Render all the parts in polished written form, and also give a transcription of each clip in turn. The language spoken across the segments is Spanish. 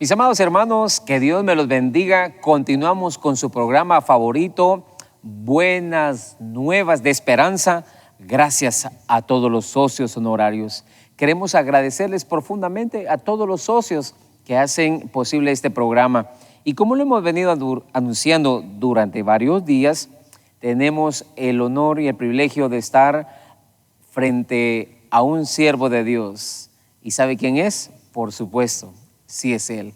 Mis amados hermanos, que Dios me los bendiga. Continuamos con su programa favorito, Buenas Nuevas de Esperanza. Gracias a todos los socios honorarios. Queremos agradecerles profundamente a todos los socios que hacen posible este programa. Y como lo hemos venido anunciando durante varios días, tenemos el honor y el privilegio de estar frente a un siervo de Dios. ¿Y sabe quién es? Por supuesto, sí es él.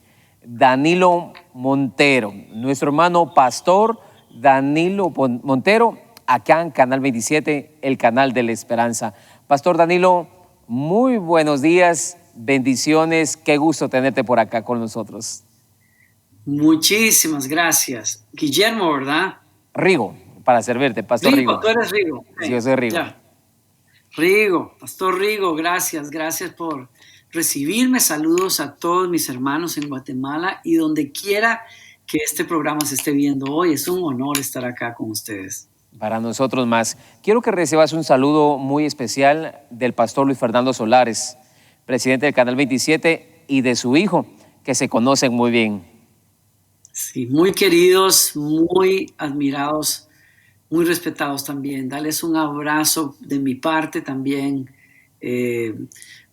Danilo Montero, nuestro hermano pastor Danilo Montero, acá en Canal 27, el canal de la esperanza. Pastor Danilo, muy buenos días, bendiciones, qué gusto tenerte por acá con nosotros. Muchísimas gracias. Guillermo, ¿verdad? Rigo, para servirte, Pastor Rigo. Tú eres Rigo. Sí, yo soy Rigo. Ya. Rigo, Pastor Rigo, gracias por recibirme. Saludos a todos mis hermanos en Guatemala y donde quiera que este programa se esté viendo hoy. Es un honor estar acá con ustedes. Para nosotros más. Quiero que recibas un saludo muy especial del pastor Luis Fernando Solares, presidente del Canal 27, y de su hijo, que se conocen muy bien. Sí, muy queridos, muy admirados, muy respetados también. Dales un abrazo de mi parte también.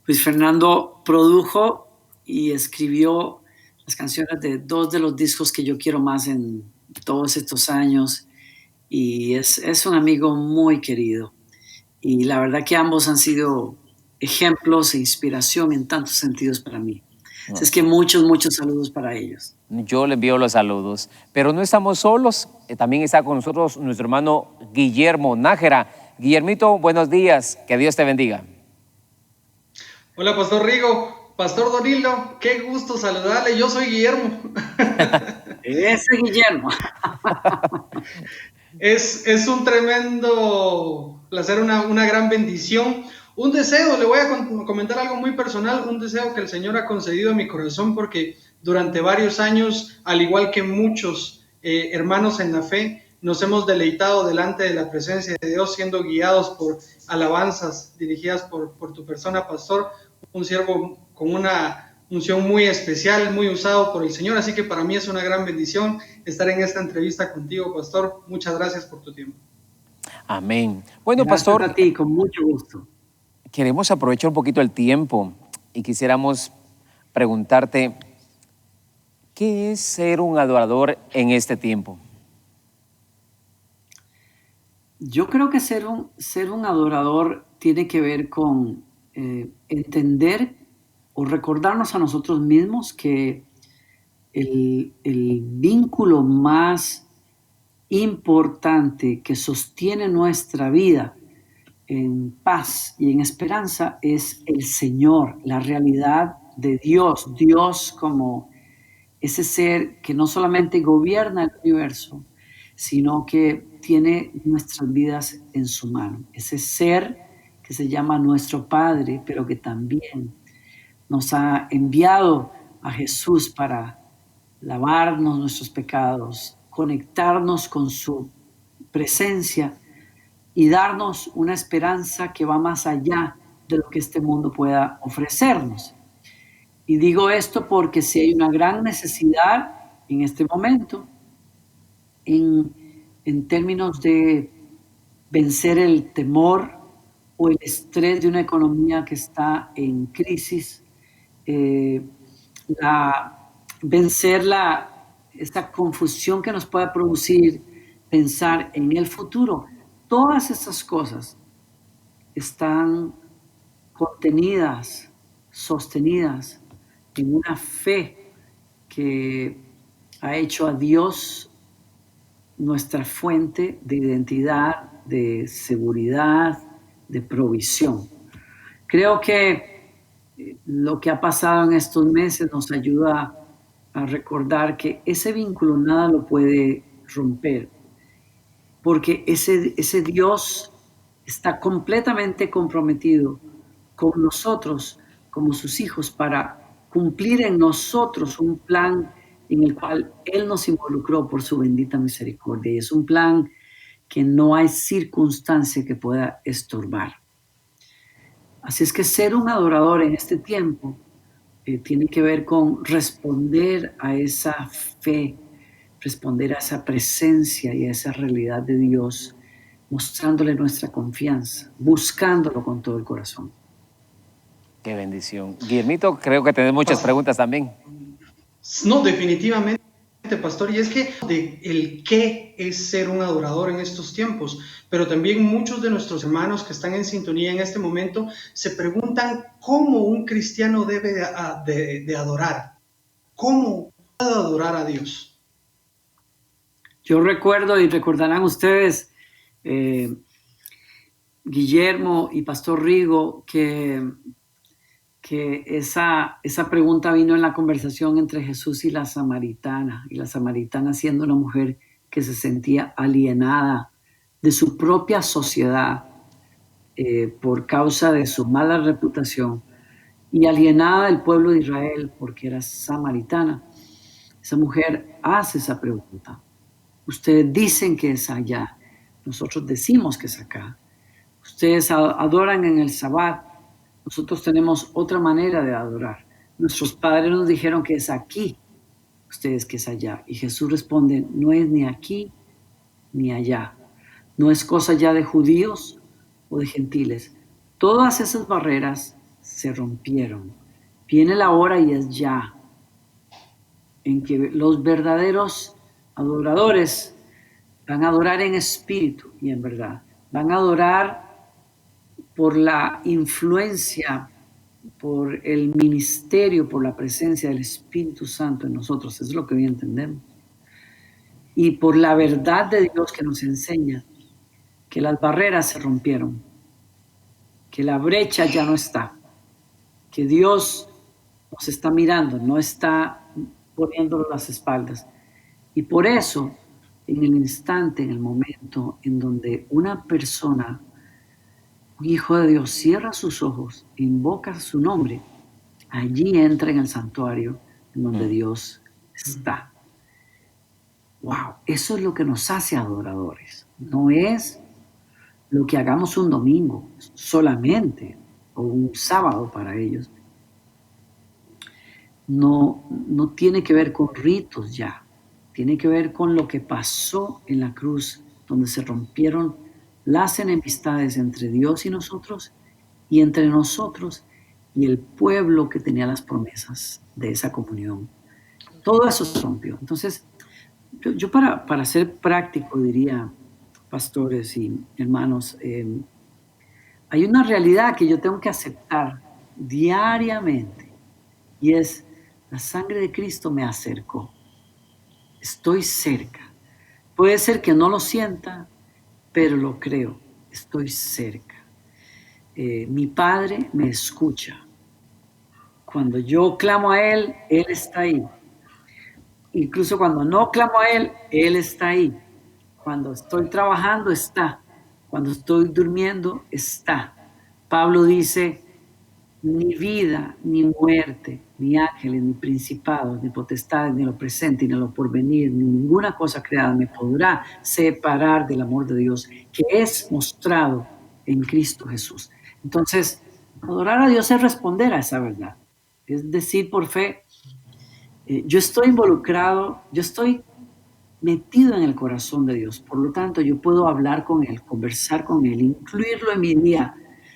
Luis Fernando produjo y escribió las canciones de dos de los discos que yo quiero más en todos estos años y es un amigo muy querido. Y la verdad que ambos han sido ejemplos e inspiración en tantos sentidos para mí. Así es que muchos saludos para ellos. Yo le envío los saludos, pero no estamos solos, también está con nosotros nuestro hermano Guillermo Nájera. Guillermito, buenos días, que Dios te bendiga. Hola, Pastor Rigo, Pastor Danilo, qué gusto saludarle, yo soy Guillermo. Ese Guillermo. Es un tremendo placer, una gran bendición. Un deseo, le voy a comentar algo muy personal, un deseo que el Señor ha concedido a mi corazón porque durante varios años, al igual que muchos hermanos en la fe, nos hemos deleitado delante de la presencia de Dios, siendo guiados por alabanzas dirigidas por tu persona, Pastor, un siervo con una unción muy especial, muy usado por el Señor, así que para mí es una gran bendición estar en esta entrevista contigo, Pastor. Muchas gracias por tu tiempo. Amén. Bueno, Gracias Pastor, a ti, con mucho gusto. Queremos aprovechar un poquito el tiempo y quisiéramos preguntarte, ¿qué es ser un adorador en este tiempo? Yo creo que ser un adorador tiene que ver con entender o recordarnos a nosotros mismos que el vínculo más importante que sostiene nuestra vida en paz y en esperanza es el Señor, la realidad de Dios, Dios como ese ser que no solamente gobierna el universo, sino que tiene nuestras vidas en su mano. Ese ser que se llama nuestro Padre, pero que también nos ha enviado a Jesús para lavarnos nuestros pecados, conectarnos con su presencia y darnos una esperanza que va más allá de lo que este mundo pueda ofrecernos. Y digo esto porque si hay una gran necesidad en este momento en términos de vencer el temor o el estrés de una economía que está en crisis, vencer esta confusión que nos pueda producir pensar en el futuro. Todas esas cosas están contenidas, sostenidas en una fe que ha hecho a Dios nuestra fuente de identidad, de seguridad, de provisión. Creo que lo que ha pasado en estos meses nos ayuda a recordar que ese vínculo nada lo puede romper, porque ese Dios está completamente comprometido con nosotros como sus hijos para cumplir en nosotros un plan en el cual Él nos involucró por su bendita misericordia. Y es un plan que no hay circunstancia que pueda estorbar. Así es que ser un adorador en este tiempo tiene que ver con responder a esa fe, responder a esa presencia y a esa realidad de Dios, mostrándole nuestra confianza, buscándolo con todo el corazón. Qué bendición. Guillermito, creo que tenés muchas preguntas también. No, definitivamente, pastor, y es que el qué es ser un adorador en estos tiempos, pero también muchos de nuestros hermanos que están en sintonía en este momento se preguntan cómo un cristiano debe de adorar, cómo puede adorar a Dios. Yo recuerdo, y recordarán ustedes, Guillermo y Pastor Rigo, que esa pregunta vino en la conversación entre Jesús y la samaritana siendo una mujer que se sentía alienada de su propia sociedad por causa de su mala reputación y alienada del pueblo de Israel porque era samaritana. Esa mujer hace esa pregunta. Ustedes dicen que es allá, nosotros decimos que es acá. Ustedes adoran en el Sabbat, nosotros tenemos otra manera de adorar. Nuestros padres nos dijeron que es aquí, ustedes que es allá. Y Jesús responde, no es ni aquí ni allá. No es cosa ya de judíos o de gentiles. Todas esas barreras se rompieron. Viene la hora y es ya en que los verdaderos adoradores van a adorar en espíritu y en verdad. Van a adorar por la influencia, por el ministerio, por la presencia del Espíritu Santo en nosotros. Eso es lo que hoy entendemos. Y por la verdad de Dios que nos enseña que las barreras se rompieron, que la brecha ya no está, que Dios nos está mirando, no está poniéndolo las espaldas. Y por eso, en el instante, en el momento en donde una persona, un hijo de Dios, cierra sus ojos, invoca su nombre, allí entra en el santuario en donde Dios está. Wow, eso es lo que nos hace adoradores. No es lo que hagamos un domingo solamente o un sábado para ellos. No tiene que ver con ritos ya. Tiene que ver con lo que pasó en la cruz, donde se rompieron las enemistades entre Dios y nosotros, y entre nosotros y el pueblo que tenía las promesas de esa comunión. Todo eso se rompió. Entonces, yo para ser práctico diría, pastores y hermanos, hay una realidad que yo tengo que aceptar diariamente, y es la sangre de Cristo me acercó. Estoy cerca. Puede ser que no lo sienta, pero lo creo. Estoy cerca. Mi Padre me escucha. Cuando yo clamo a Él, Él está ahí. Incluso cuando no clamo a Él, Él está ahí. Cuando estoy trabajando, está. Cuando estoy durmiendo, está. Pablo dice, ni vida, ni muerte, ni ángeles, ni principados, ni potestades, ni lo presente, ni lo porvenir, ni ninguna cosa creada me podrá separar del amor de Dios que es mostrado en Cristo Jesús. Entonces, adorar a Dios es responder a esa verdad. Es decir, por fe, yo estoy involucrado, yo estoy metido en el corazón de Dios. Por lo tanto, yo puedo hablar con Él, conversar con Él, incluirlo en mi día.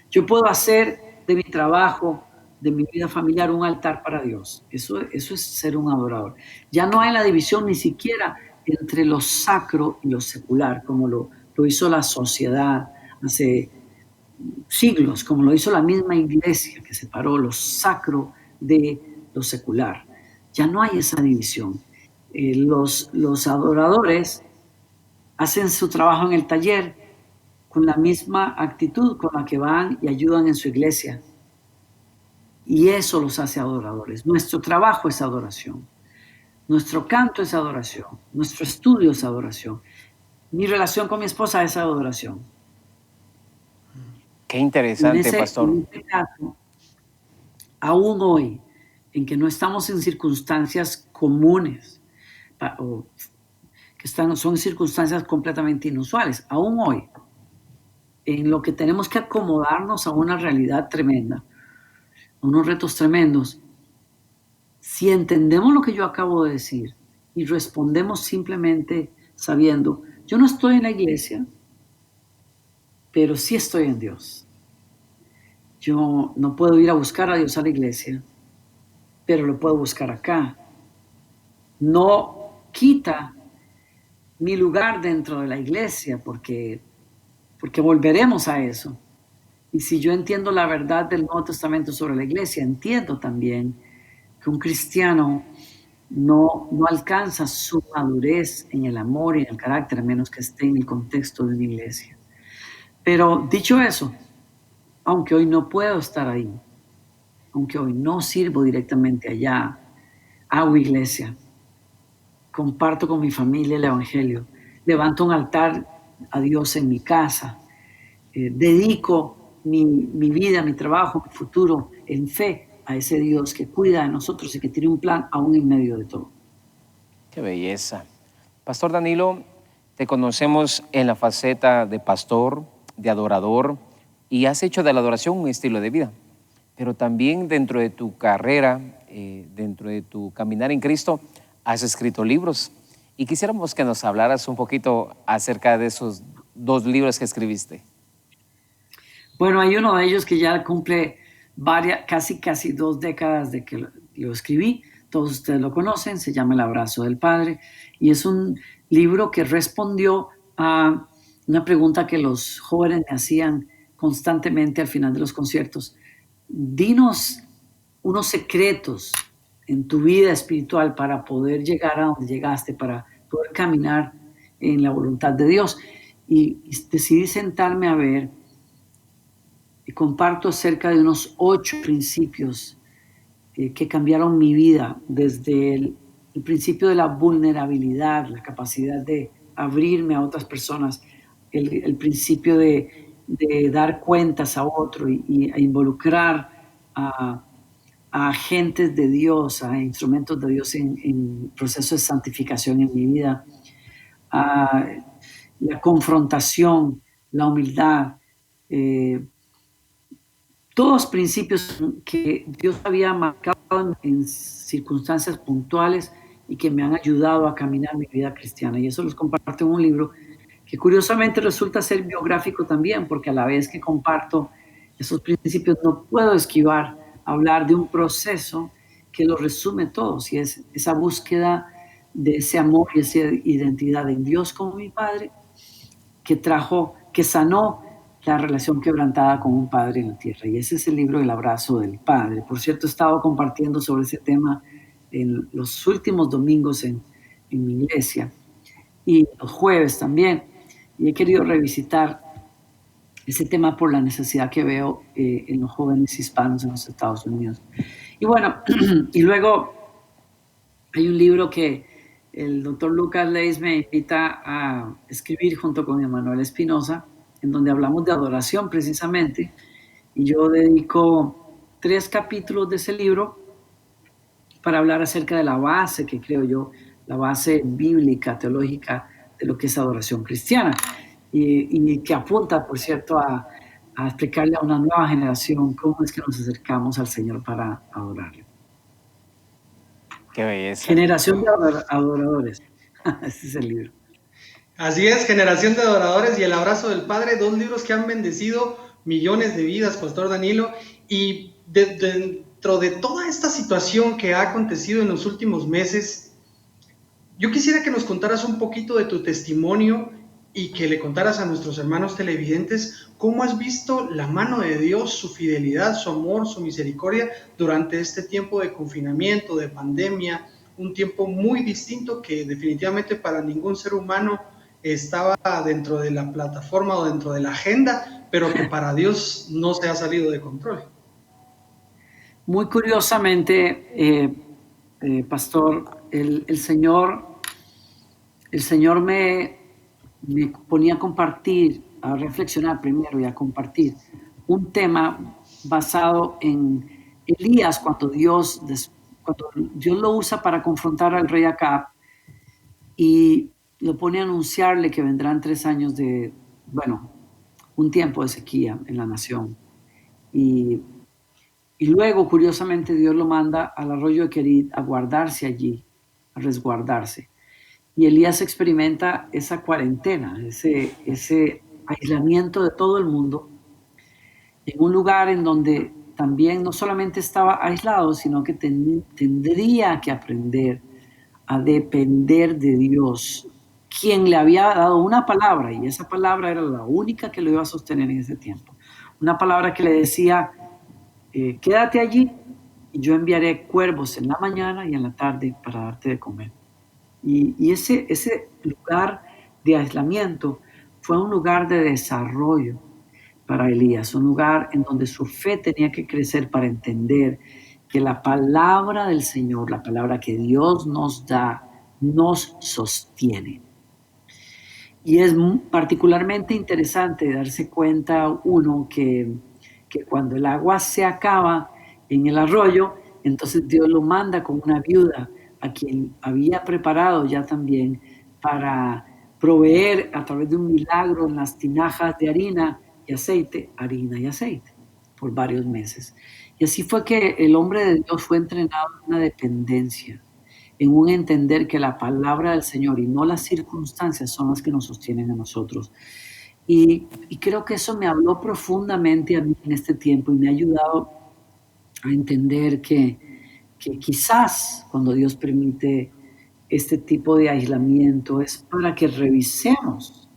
Yo puedo hacer de mi trabajo, de mi vida familiar, un altar para Dios. Eso es ser un adorador. Ya no hay la división ni siquiera entre lo sacro y lo secular, como lo hizo la sociedad hace siglos, como lo hizo la misma iglesia, que separó lo sacro de lo secular. Ya no hay esa división. Los adoradores hacen su trabajo en el taller con la misma actitud con la que van y ayudan en su iglesia. Y eso los hace adoradores. Nuestro trabajo es adoración. Nuestro canto es adoración. Nuestro estudio es adoración. Mi relación con mi esposa es adoración. Qué interesante, pastor. En este caso, aún hoy, en que no estamos en circunstancias comunes, o que son circunstancias completamente inusuales, aún hoy, en lo que tenemos que acomodarnos a una realidad tremenda, a unos retos tremendos, Si entendemos lo que yo acabo de decir y respondemos simplemente sabiendo, yo no estoy en la iglesia, pero sí estoy en Dios. Yo no puedo ir a buscar a Dios a la iglesia, pero lo puedo buscar acá. No quita mi lugar dentro de la iglesia, porque volveremos a eso. Y si yo entiendo la verdad del Nuevo Testamento sobre la iglesia, entiendo también que un cristiano no alcanza su madurez en el amor y en el carácter, a menos que esté en el contexto de una iglesia. Pero dicho eso, aunque hoy no puedo estar ahí, aunque hoy no sirvo directamente allá, hago iglesia, comparto con mi familia el Evangelio, levanto un altar a Dios en mi casa, dedico mi vida, mi trabajo, mi futuro en fe a ese Dios que cuida de nosotros y que tiene un plan aún en medio de todo. Qué belleza. Pastor Danilo, te conocemos en la faceta de pastor, de adorador, y has hecho de la adoración un estilo de vida. Pero también dentro de tu carrera, dentro de tu caminar en Cristo, has escrito libros. Y quisiéramos que nos hablaras un poquito acerca de esos 2 libros que escribiste. Bueno, hay uno de ellos que ya cumple casi 2 décadas de que lo escribí. Todos ustedes lo conocen, se llama El abrazo del Padre. Y es un libro que respondió a una pregunta que los jóvenes me hacían constantemente al final de los conciertos. Dinos unos secretos en tu vida espiritual para poder llegar a donde llegaste, para poder caminar en la voluntad de Dios. Y decidí sentarme a ver y comparto acerca de unos 8 principios que cambiaron mi vida, desde el principio de la vulnerabilidad, la capacidad de abrirme a otras personas, el principio de dar cuentas a otro y a involucrar a agentes de Dios, a instrumentos de Dios en proceso de santificación en mi vida, a la confrontación, la humildad, todos principios que Dios había marcado en circunstancias puntuales y que me han ayudado a caminar mi vida cristiana. Y eso los comparto en un libro que curiosamente resulta ser biográfico también, porque a la vez que comparto esos principios no puedo esquivar hablar de un proceso que los resume todos, y es esa búsqueda de ese amor y esa identidad en Dios como mi Padre, que sanó la relación quebrantada con un padre en la tierra. Y ese es el libro El abrazo del Padre. Por cierto, he estado compartiendo sobre ese tema en los últimos domingos en mi iglesia y los jueves también. Y he querido revisitar ese tema por la necesidad que veo en los jóvenes hispanos en los Estados Unidos. Y bueno, y luego hay un libro que el doctor Lucas Leis me invita a escribir junto con Emanuel Espinosa, en donde hablamos de adoración precisamente, y yo dedico 3 capítulos de ese libro para hablar acerca de la base, que creo yo, la base bíblica, teológica de lo que es adoración cristiana, y que apunta, por cierto, a explicarle a una nueva generación cómo es que nos acercamos al Señor para adorarle. Qué belleza. Generación de adoradores. Ese es el libro. Así es, Generación de Adoradores y El Abrazo del Padre, 2 libros que han bendecido millones de vidas, Pastor Danilo. Y dentro de toda esta situación que ha acontecido en los últimos meses, yo quisiera que nos contaras un poquito de tu testimonio y que le contaras a nuestros hermanos televidentes cómo has visto la mano de Dios, su fidelidad, su amor, su misericordia durante este tiempo de confinamiento, de pandemia, un tiempo muy distinto que definitivamente para ningún ser humano estaba dentro de la plataforma o dentro de la agenda, pero que para Dios no se ha salido de control. Muy curiosamente, pastor, el Señor me ponía a compartir, a reflexionar primero y a compartir un tema basado en Elías, cuando Dios lo usa para confrontar al rey Acab y lo pone a anunciarle que vendrán 3 años un tiempo de sequía en la nación. Y Y luego, curiosamente, Dios lo manda al arroyo de Kerit a guardarse allí, a resguardarse. Y Elías experimenta esa cuarentena, ese aislamiento de todo el mundo, en un lugar en donde también no solamente estaba aislado, sino que tendría que aprender a depender de Dios, quien le había dado una palabra, y esa palabra era la única que lo iba a sostener en ese tiempo. Una palabra que le decía, quédate allí y yo enviaré cuervos en la mañana y en la tarde para darte de comer. Y ese lugar de aislamiento fue un lugar de desarrollo para Elías, un lugar en donde su fe tenía que crecer para entender que la palabra del Señor, la palabra que Dios nos da, nos sostiene. Y es particularmente interesante darse cuenta uno que cuando el agua se acaba en el arroyo, entonces Dios lo manda con una viuda a quien había preparado ya también para proveer a través de un milagro en las tinajas de harina y aceite, por varios meses. Y así fue que el hombre de Dios fue entrenado en una dependencia, en un entender que la palabra del Señor y no las circunstancias son las que nos sostienen a nosotros. Y creo que eso me habló profundamente a mí en este tiempo y me ha ayudado a entender que quizás cuando Dios permite este tipo de aislamiento es para que revisemos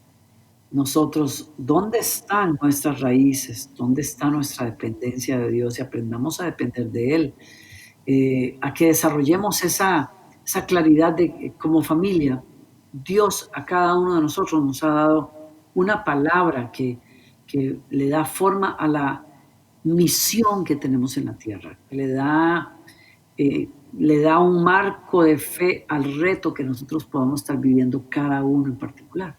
nosotros dónde están nuestras raíces, dónde está nuestra dependencia de Dios y aprendamos a depender de Él, a que desarrollemos esa claridad de que como familia, Dios a cada uno de nosotros nos ha dado una palabra que le da forma a la misión que tenemos en la tierra, que le da un marco de fe al reto que nosotros podamos estar viviendo cada uno en particular.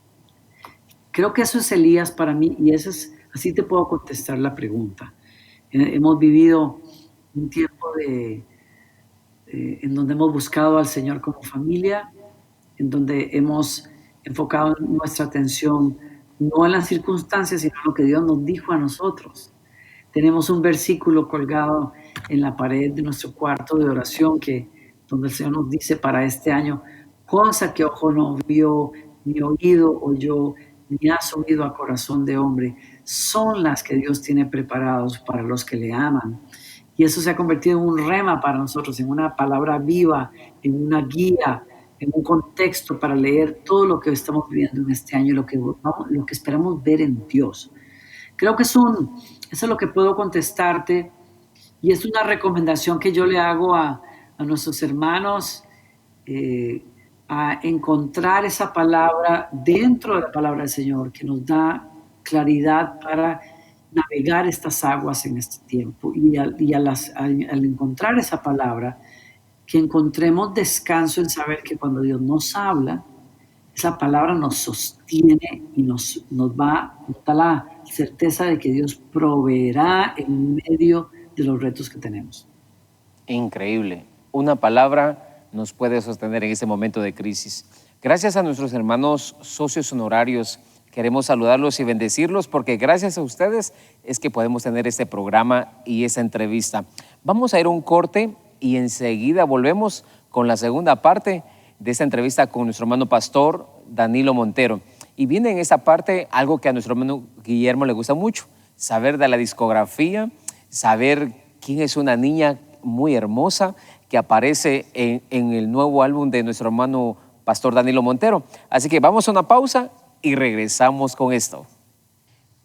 Creo que eso es Elías para mí y así te puedo contestar la pregunta. Hemos vivido un tiempo en donde hemos buscado al Señor como familia, en donde hemos enfocado nuestra atención no en las circunstancias, sino en lo que Dios nos dijo a nosotros. Tenemos un versículo colgado en la pared de nuestro cuarto de oración donde el Señor nos dice para este año, cosa que ojo no vio, ni oído oyó, ni ha subido a corazón de hombre, son las que Dios tiene preparados para los que le aman. Y eso se ha convertido en un rema para nosotros, en una palabra viva, en una guía, en un contexto para leer todo lo que estamos viviendo en este año y lo que esperamos ver en Dios. Creo que eso es lo que puedo contestarte y es una recomendación que yo le hago a nuestros hermanos, a encontrar esa palabra dentro de la palabra del Señor que nos da claridad para navegar estas aguas en este tiempo y al encontrar esa palabra, que encontremos descanso en saber que cuando Dios nos habla, esa palabra nos sostiene y nos da la certeza de que Dios proveerá en medio de los retos que tenemos. Increíble. Una palabra nos puede sostener en ese momento de crisis. Gracias a nuestros hermanos socios honorarios. Queremos saludarlos y bendecirlos porque gracias a ustedes es que podemos tener este programa y esta entrevista. Vamos a ir a un corte y enseguida volvemos con la segunda parte de esta entrevista con nuestro hermano pastor Danilo Montero. Y viene en esta parte algo que a nuestro hermano Guillermo le gusta mucho, saber de la discografía, saber quién es una niña muy hermosa que aparece en el nuevo álbum de nuestro hermano pastor Danilo Montero. Así que vamos a una pausa y regresamos con esto.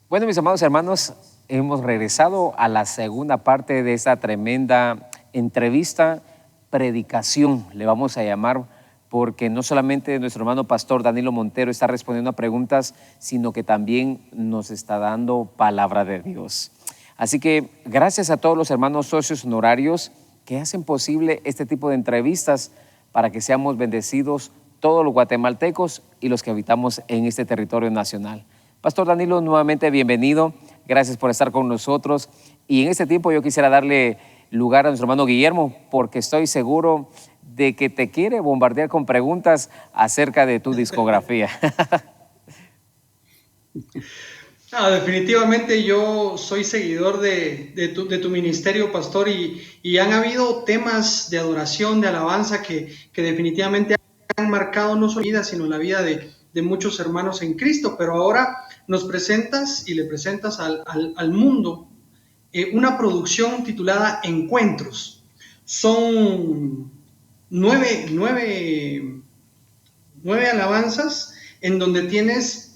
Bueno, mis amados hermanos, hemos regresado a la segunda parte de esta tremenda entrevista, predicación, le vamos a llamar, porque no solamente nuestro hermano pastor Danilo Montero está respondiendo a preguntas, sino que también nos está dando palabra de Dios. Así que gracias a todos los hermanos socios honorarios que hacen posible este tipo de entrevistas para que seamos bendecidos todos los guatemaltecos y los que habitamos en este territorio nacional. Pastor Danilo, nuevamente bienvenido. Gracias por estar con nosotros. Y en este tiempo yo quisiera darle lugar a nuestro hermano Guillermo, porque estoy seguro de que te quiere bombardear con preguntas acerca de tu discografía. Definitivamente yo soy seguidor de tu ministerio, pastor, y han habido temas de adoración, de alabanza que definitivamente han marcado no solo mi vida, sino la vida de muchos hermanos en Cristo. Pero ahora nos presentas y le presentas al mundo una producción titulada Encuentros. Son nueve alabanzas en donde tienes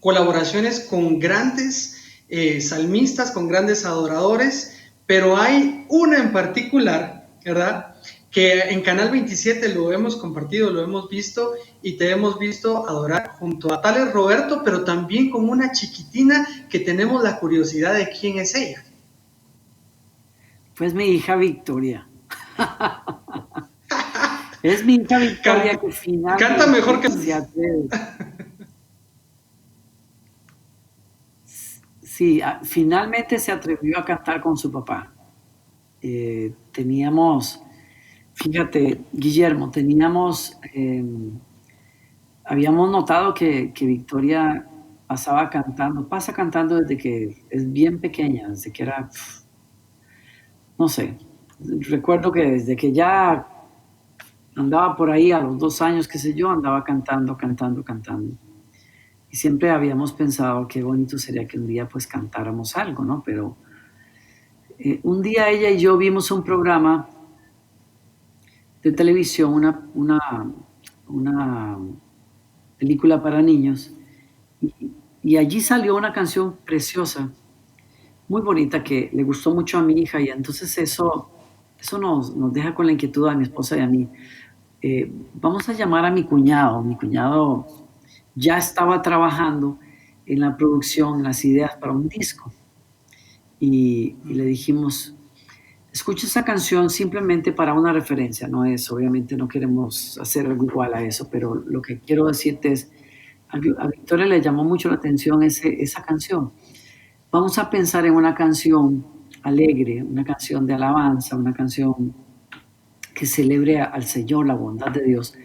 colaboraciones con grandes salmistas, con grandes adoradores, pero hay una en particular, ¿verdad? Que en Canal 27 lo hemos compartido, lo hemos visto y te hemos visto adorar junto a Tales Roberto, pero también con una chiquitina que tenemos la curiosidad de quién es ella. Pues mi hija Victoria. Es mi hija Victoria que finalmente canta mejor que... se atreve. Sí, finalmente se atrevió a cantar con su papá. Teníamos, fíjate, Guillermo, habíamos notado que Victoria pasa cantando desde que es bien pequeña, desde que era, no sé, recuerdo que desde que ya andaba por ahí a los 2 años, qué sé yo, andaba cantando. Y siempre habíamos pensado qué bonito sería que un día pues cantáramos algo, ¿no? Pero un día ella y yo vimos un programa de televisión, una película para niños, y allí salió una canción preciosa, muy bonita, que le gustó mucho a mi hija, y entonces eso nos deja con la inquietud a mi esposa y a mí. Vamos a llamar a mi cuñado. Mi cuñado ya estaba trabajando en la producción, en las ideas para un disco. Y le dijimos, escucha esa canción simplemente para una referencia, no es, obviamente no queremos hacer algo igual a eso, pero lo que quiero decirte es, a Victoria le llamó mucho la atención esa canción. Vamos a pensar en una canción alegre, una canción de alabanza, una canción que celebre al Señor, la bondad de Dios,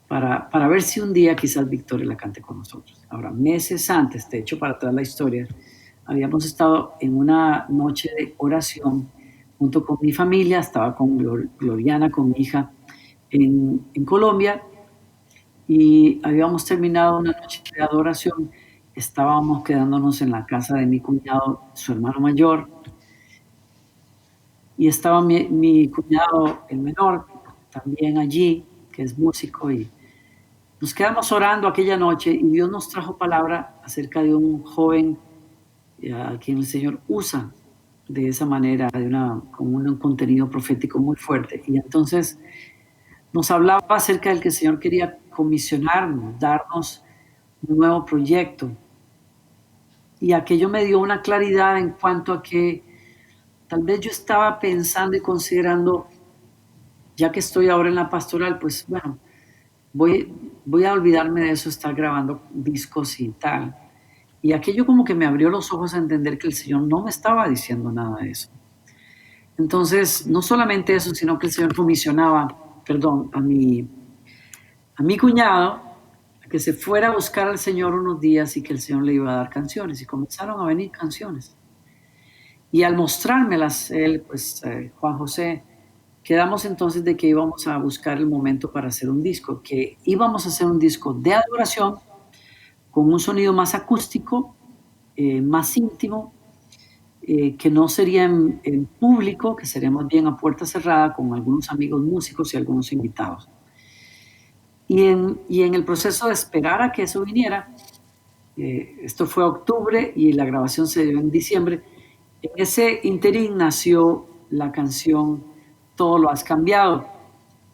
para ver si un día quizás Victoria la cante con nosotros. Ahora, meses antes, de hecho, para atrás la historia, habíamos estado en una noche de oración junto con mi familia, estaba con Gloriana, con mi hija, en Colombia, y habíamos terminado una noche de adoración, estábamos quedándonos en la casa de mi cuñado, su hermano mayor, y estaba mi cuñado, el menor, también allí, que es músico, y nos quedamos orando aquella noche y Dios nos trajo palabra acerca de un joven a quien el Señor usa de esa manera, con un contenido profético muy fuerte. Y entonces nos hablaba acerca del que el Señor quería comisionarnos, darnos un nuevo proyecto. Y aquello me dio una claridad en cuanto a que tal vez yo estaba pensando y considerando, ya que estoy ahora en la pastoral, pues bueno, voy a olvidarme de eso, estar grabando discos y tal. Y aquello como que me abrió los ojos a entender que el Señor no me estaba diciendo nada de eso. Entonces, no solamente eso, sino que el Señor comisionaba, a mi cuñado a que se fuera a buscar al Señor unos días y que el Señor le iba a dar canciones. Y comenzaron a venir canciones. Y al mostrármelas él, pues Juan José, quedamos entonces de que íbamos a buscar el momento para hacer un disco, que íbamos a hacer un disco de adoración con un sonido más acústico, más íntimo, que no sería en público, que sería más bien a puerta cerrada con algunos amigos músicos y algunos invitados. Y en el proceso de esperar a que eso viniera, esto fue octubre y la grabación se dio en diciembre, en ese interín nació la canción Todo lo has cambiado.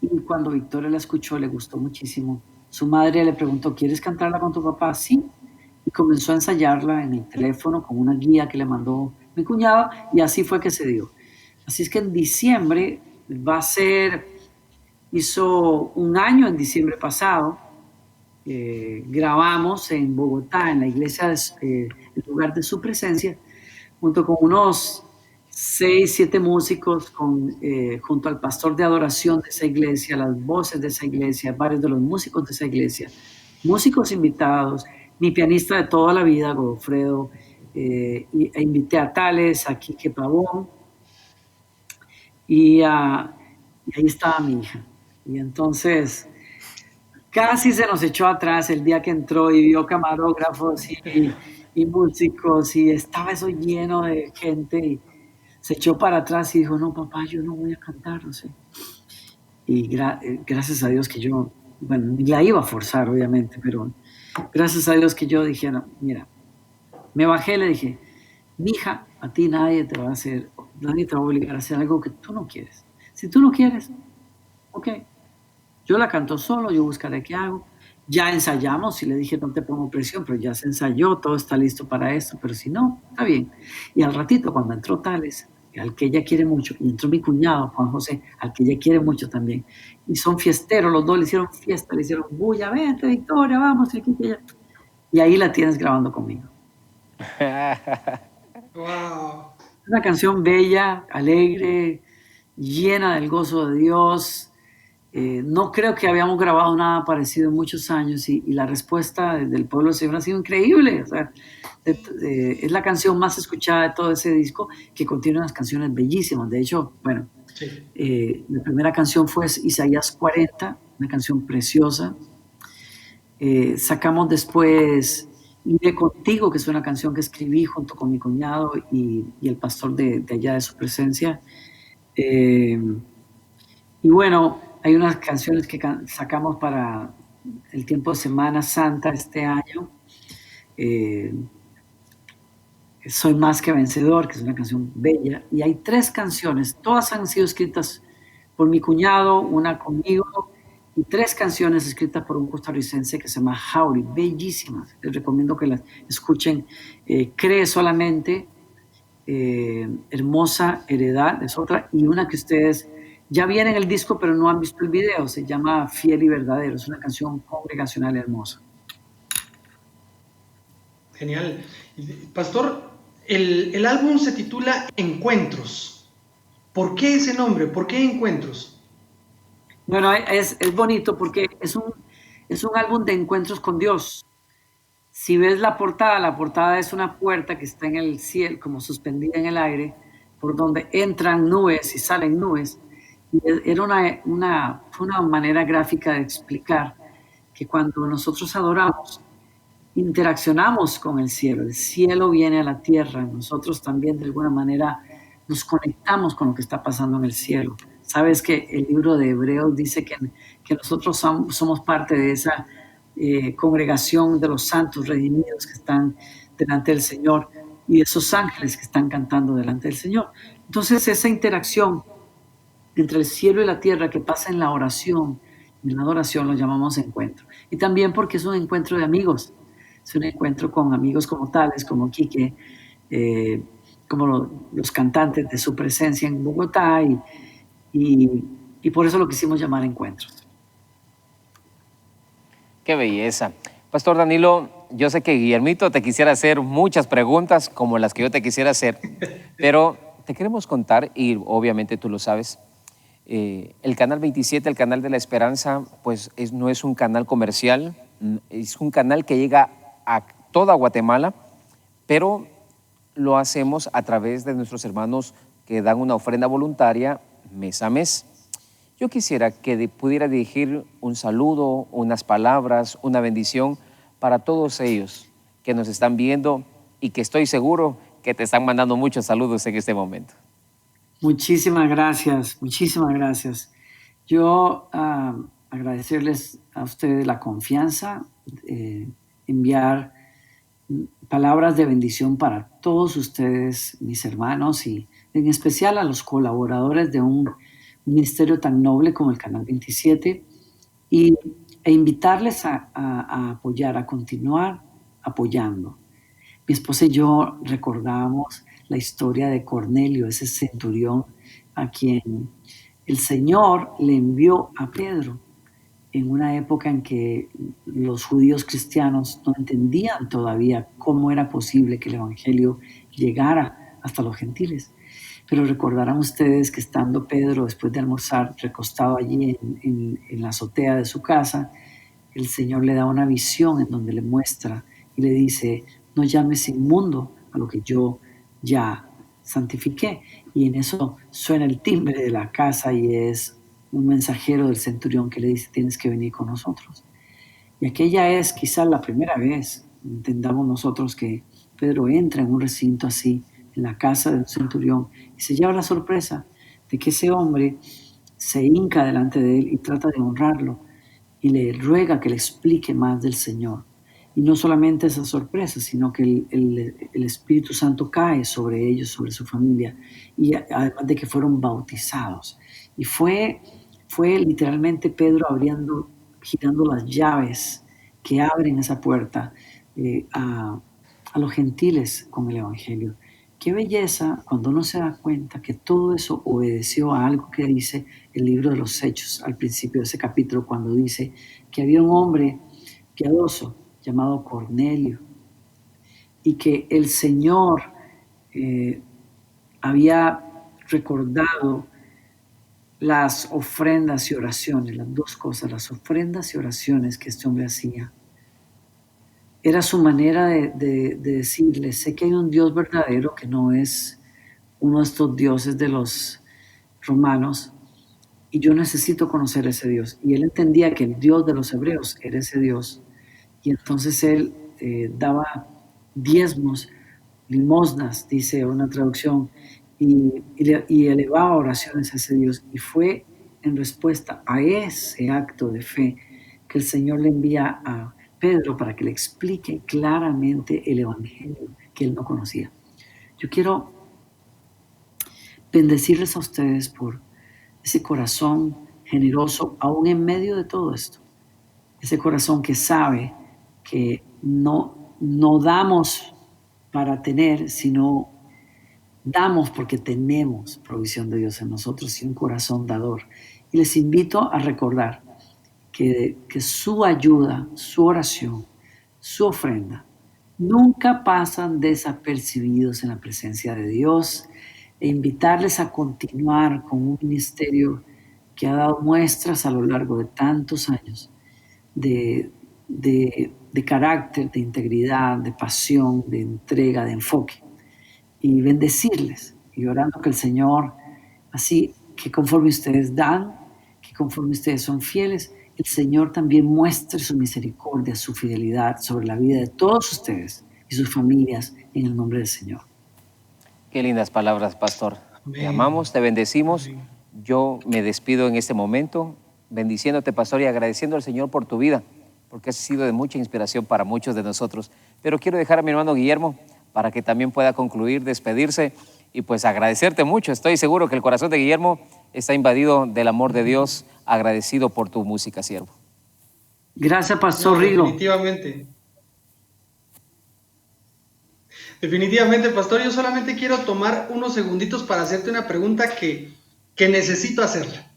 Y cuando Victoria la escuchó, le gustó muchísimo. Su madre le preguntó, ¿quieres cantarla con tu papá? Sí. Y comenzó a ensayarla en el teléfono con una guía que le mandó mi cuñado y así fue que se dio. Así es que en diciembre hizo un año en diciembre pasado, grabamos en Bogotá, en la iglesia, el lugar de su presencia, junto con unos 6, 7 músicos, junto al pastor de adoración de esa iglesia, las voces de esa iglesia, varios de los músicos de esa iglesia, músicos invitados, mi pianista de toda la vida, Godofredo, e invité a Tales, a Quique Pavón, y ahí estaba mi hija. Y entonces casi se nos echó atrás el día que entró y vio camarógrafos y músicos y estaba eso lleno de gente y se echó para atrás y dijo, no, papá, yo no voy a cantar, no sé. Y gracias a Dios que yo, bueno, la iba a forzar, obviamente, pero gracias a Dios que yo dije, no, mira, me bajé, le dije, mija, a ti nadie te va a hacer, nadie te va a obligar a hacer algo que tú no quieres. Si tú no quieres, ok, yo la canto solo, yo buscaré qué hago. Ya ensayamos y le dije, no te pongo presión, pero ya se ensayó, todo está listo para esto, pero si no, está bien. Y al ratito, cuando entró Tales, al que ella quiere mucho, y entró mi cuñado, Juan José, al que ella quiere mucho también, y son fiesteros, los dos le hicieron fiesta, le hicieron bulla, vente Victoria, vamos, y aquí, y allá. Y ahí la tienes grabando conmigo. Wow. Una canción bella, alegre, llena del gozo de Dios. No creo que habíamos grabado nada parecido en muchos años y la respuesta del pueblo del Señor ha sido increíble. O sea, es la canción más escuchada de todo ese disco, que contiene unas canciones bellísimas. De hecho, bueno, Sí. la primera canción fue Isaías 40, una canción preciosa. Sacamos después Iré contigo, que es una canción que escribí junto con mi cuñado y el pastor de allá de su presencia. Eh, y bueno, hay unas canciones que sacamos para el tiempo de Semana Santa este año. Eh, Soy más que vencedor, que es una canción bella. Y hay 3 canciones, todas han sido escritas por mi cuñado, una conmigo, y 3 canciones escritas por un costarricense que se llama Jauri, bellísimas. Les recomiendo que las escuchen. Cree solamente, Hermosa Heredad es otra, y una que ustedes ya viene en el disco pero no han visto el video, se llama Fiel y Verdadero, es una canción congregacional hermosa. Genial. Pastor, el álbum se titula Encuentros. ¿Por qué ese nombre? ¿Por qué Encuentros? Bueno, es bonito porque es un álbum de encuentros con Dios. Si ves la portada es una puerta que está en el cielo, como suspendida en el aire, por donde entran nubes y salen nubes. Y era fue una manera gráfica de explicar que cuando nosotros adoramos, interaccionamos con el cielo viene a la tierra, nosotros también de alguna manera nos conectamos con lo que está pasando en el cielo. Sabes que el libro de Hebreos dice que nosotros somos parte de esa congregación de los santos redimidos que están delante del Señor y de esos ángeles que están cantando delante del Señor. Entonces esa interacción entre el cielo y la tierra que pasa en la oración, en la adoración, lo llamamos encuentro. Y también porque es un encuentro de amigos, es un encuentro con amigos como Tales, como Quique, como los cantantes de su presencia en Bogotá y por eso lo quisimos llamar encuentros. Qué belleza. Pastor Danilo, yo sé que Guillermito te quisiera hacer muchas preguntas como las que yo te quisiera hacer, pero te queremos contar, y obviamente tú lo sabes, el Canal 27, el Canal de la Esperanza, pues no es un canal comercial, es un canal que llega a toda Guatemala, pero lo hacemos a través de nuestros hermanos que dan una ofrenda voluntaria mes a mes. Yo quisiera que pudiera dirigir un saludo, unas palabras, una bendición para todos ellos que nos están viendo y que estoy seguro que te están mandando muchos saludos en este momento. Muchísimas gracias, muchísimas gracias. Yo agradecerles a ustedes la confianza, enviar palabras de bendición para todos ustedes, mis hermanos, y en especial a los colaboradores de un ministerio tan noble como el Canal 27, e invitarles a apoyar, a continuar apoyando. Mi esposa y yo recordábamos la historia de Cornelio, ese centurión a quien el Señor le envió a Pedro en una época en que los judíos cristianos no entendían todavía cómo era posible que el Evangelio llegara hasta los gentiles. Pero recordarán ustedes que estando Pedro, después de almorzar, recostado allí en la azotea de su casa, el Señor le da una visión en donde le muestra y le dice, no llames inmundo a lo que yo ya santifiqué. Y en eso suena el timbre de la casa y es un mensajero del centurión que le dice, tienes que venir con nosotros. Y aquella es quizás la primera vez, entendamos nosotros, que Pedro entra en un recinto así, en la casa del centurión, y se lleva la sorpresa de que ese hombre se hinca delante de él y trata de honrarlo y le ruega que le explique más del Señor. Y no solamente esa sorpresa, sino que el Espíritu Santo cae sobre ellos, sobre su familia, y además de que fueron bautizados. Y fue literalmente Pedro girando las llaves que abren esa puerta a los gentiles con el Evangelio. Qué belleza cuando uno se da cuenta que todo eso obedeció a algo que dice el libro de los Hechos al principio de ese capítulo, cuando dice que había un hombre piadoso llamado Cornelio y que el Señor había recordado las ofrendas y oraciones, las dos cosas, las ofrendas y oraciones que este hombre hacía. Era su manera de decirle, sé que hay un Dios verdadero que no es uno de estos dioses de los romanos y yo necesito conocer a ese Dios. Y él entendía que el Dios de los hebreos era ese Dios. Y entonces él daba diezmos, limosnas, dice una traducción, y elevaba oraciones a ese Dios. Y fue en respuesta a ese acto de fe que el Señor le envía a Pedro para que le explique claramente el Evangelio que él no conocía. Yo quiero bendecirles a ustedes por ese corazón generoso, aún en medio de todo esto. Ese corazón que sabe que no damos para tener, sino damos porque tenemos provisión de Dios en nosotros y un corazón dador. Y les invito a recordar que su ayuda, su oración, su ofrenda, nunca pasan desapercibidos en la presencia de Dios, e invitarles a continuar con un ministerio que ha dado muestras a lo largo de tantos años de carácter, de integridad, de pasión, de entrega, de enfoque. Y bendecirles y orando que el Señor, así que conforme ustedes dan, que conforme ustedes son fieles, el Señor también muestre su misericordia, su fidelidad sobre la vida de todos ustedes y sus familias en el nombre del Señor. Qué lindas palabras, pastor. Amén. Te amamos, te bendecimos. Amén. Yo me despido en este momento, bendiciéndote, pastor, y agradeciendo al Señor por tu vida, porque has sido de mucha inspiración para muchos de nosotros. Pero quiero dejar a mi hermano Guillermo para que también pueda concluir, despedirse y pues agradecerte mucho. Estoy seguro que el corazón de Guillermo está invadido del amor de Dios, agradecido por tu música, siervo. Gracias, Pastor Rigo. Definitivamente. Definitivamente, pastor, yo solamente quiero tomar unos segunditos para hacerte una pregunta que necesito hacerla.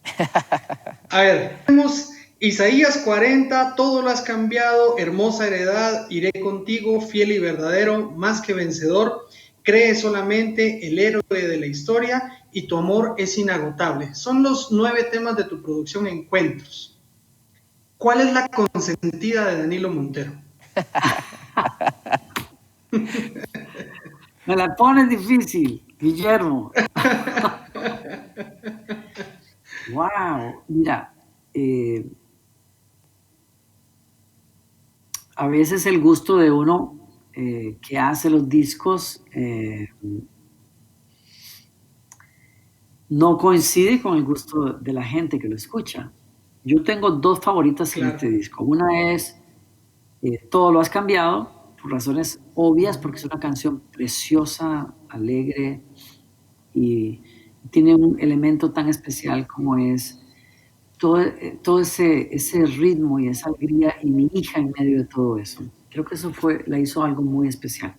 A ver, tenemos Isaías 40, todo lo has cambiado, hermosa heredad, iré contigo, fiel y verdadero, más que vencedor, cree solamente, el héroe de la historia, y tu amor es inagotable. Son los 9 temas de tu producción Encuentros. ¿Cuál es la consentida de Danilo Montero? Me la pones difícil, Guillermo. Wow, mira, a veces el gusto de uno que hace los discos no coincide con el gusto de la gente que lo escucha. Yo tengo 2 favoritas en este disco. Una es Todo lo has cambiado, por razones obvias, porque es una canción preciosa, alegre y tiene un elemento tan especial como es todo ese ritmo y esa alegría y mi hija en medio de todo eso. Creo que eso la hizo algo muy especial.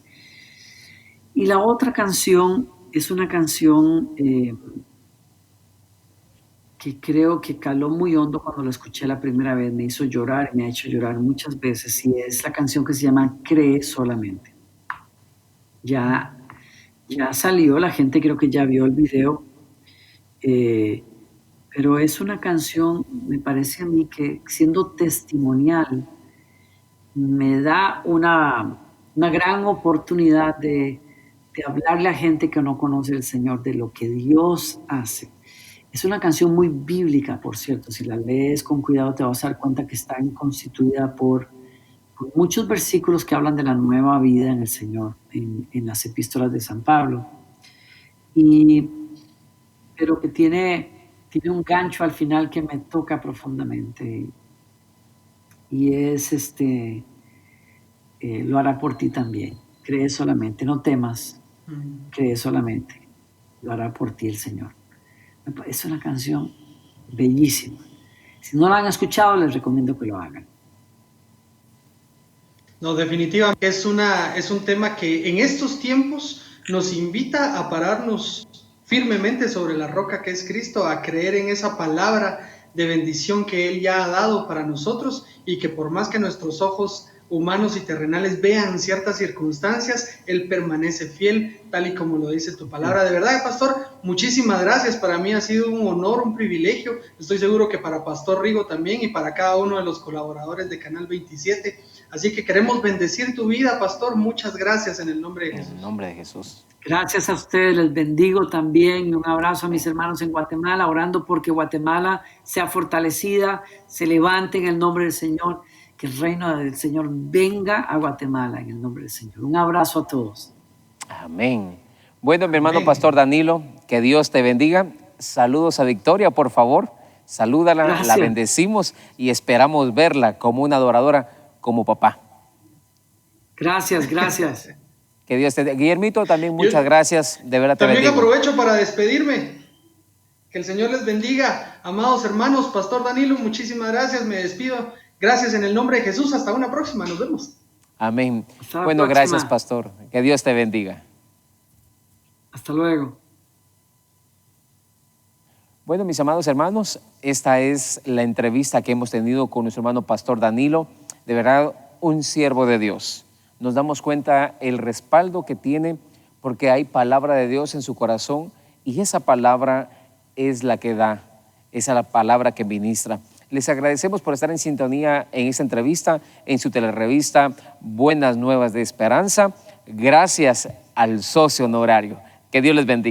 Y la otra canción es una canción que creo que caló muy hondo cuando la escuché la primera vez, me hizo llorar y me ha hecho llorar muchas veces, y es la canción que se llama Cree solamente. Ya salió, la gente creo que ya vio el video, pero es una canción, me parece a mí, que siendo testimonial, me da una gran oportunidad de de hablarle a gente que no conoce al Señor de lo que Dios hace. Es una canción muy bíblica, por cierto. Si la lees con cuidado te vas a dar cuenta que está constituida por muchos versículos que hablan de la nueva vida en el Señor, en las epístolas de San Pablo. Pero que tiene un gancho al final que me toca profundamente. Y es lo hará por ti también. Cree solamente, no temas, cree solamente. Lo hará por ti el Señor. Es una canción bellísima. Si no la han escuchado, les recomiendo que lo hagan. No, definitivamente es un tema que en estos tiempos nos invita a pararnos firmemente sobre la roca que es Cristo, a creer en esa palabra de bendición que Él ya ha dado para nosotros, y que por más que nuestros ojos humanos y terrenales vean ciertas circunstancias, Él permanece fiel, tal y como lo dice tu palabra. De verdad, Pastor, muchísimas gracias. Para mí ha sido un honor, un privilegio. Estoy seguro que para Pastor Rigo también, y para cada uno de los colaboradores de Canal 27. Así que queremos bendecir tu vida, Pastor. Muchas gracias en el nombre de Jesús. En el nombre de Jesús. Gracias a ustedes, les bendigo también. Un abrazo a mis hermanos en Guatemala, orando porque Guatemala sea fortalecida, se levante en el nombre del Señor, que el reino del Señor venga a Guatemala en el nombre del Señor. Un abrazo a todos. Amén. Bueno, mi hermano Amén. Pastor Danilo, que Dios te bendiga. Saludos a Victoria, por favor. Salúdala, Gracias. la bendecimos y esperamos verla como una adoradora, como papá. Gracias, gracias. Que Dios te... Guillermito, también muchas gracias. De verdad te También bendigo. aprovecho para despedirme. Que el Señor les bendiga, amados hermanos. Pastor Danilo, muchísimas gracias. Me despido. Gracias en el nombre de Jesús. Hasta una próxima. Nos vemos. Amén. Hasta la Bueno, próxima. gracias, Pastor. Que Dios te bendiga. Hasta luego. Bueno, mis amados hermanos, esta es la entrevista que hemos tenido con nuestro hermano Pastor Danilo. De verdad, un siervo de Dios. Nos damos cuenta el respaldo que tiene porque hay palabra de Dios en su corazón, y esa palabra es la que da, esa es la palabra que ministra. Les agradecemos por estar en sintonía en esta entrevista, en su telerevista Buenas Nuevas de Esperanza. Gracias al socio honorario. Que Dios les bendiga.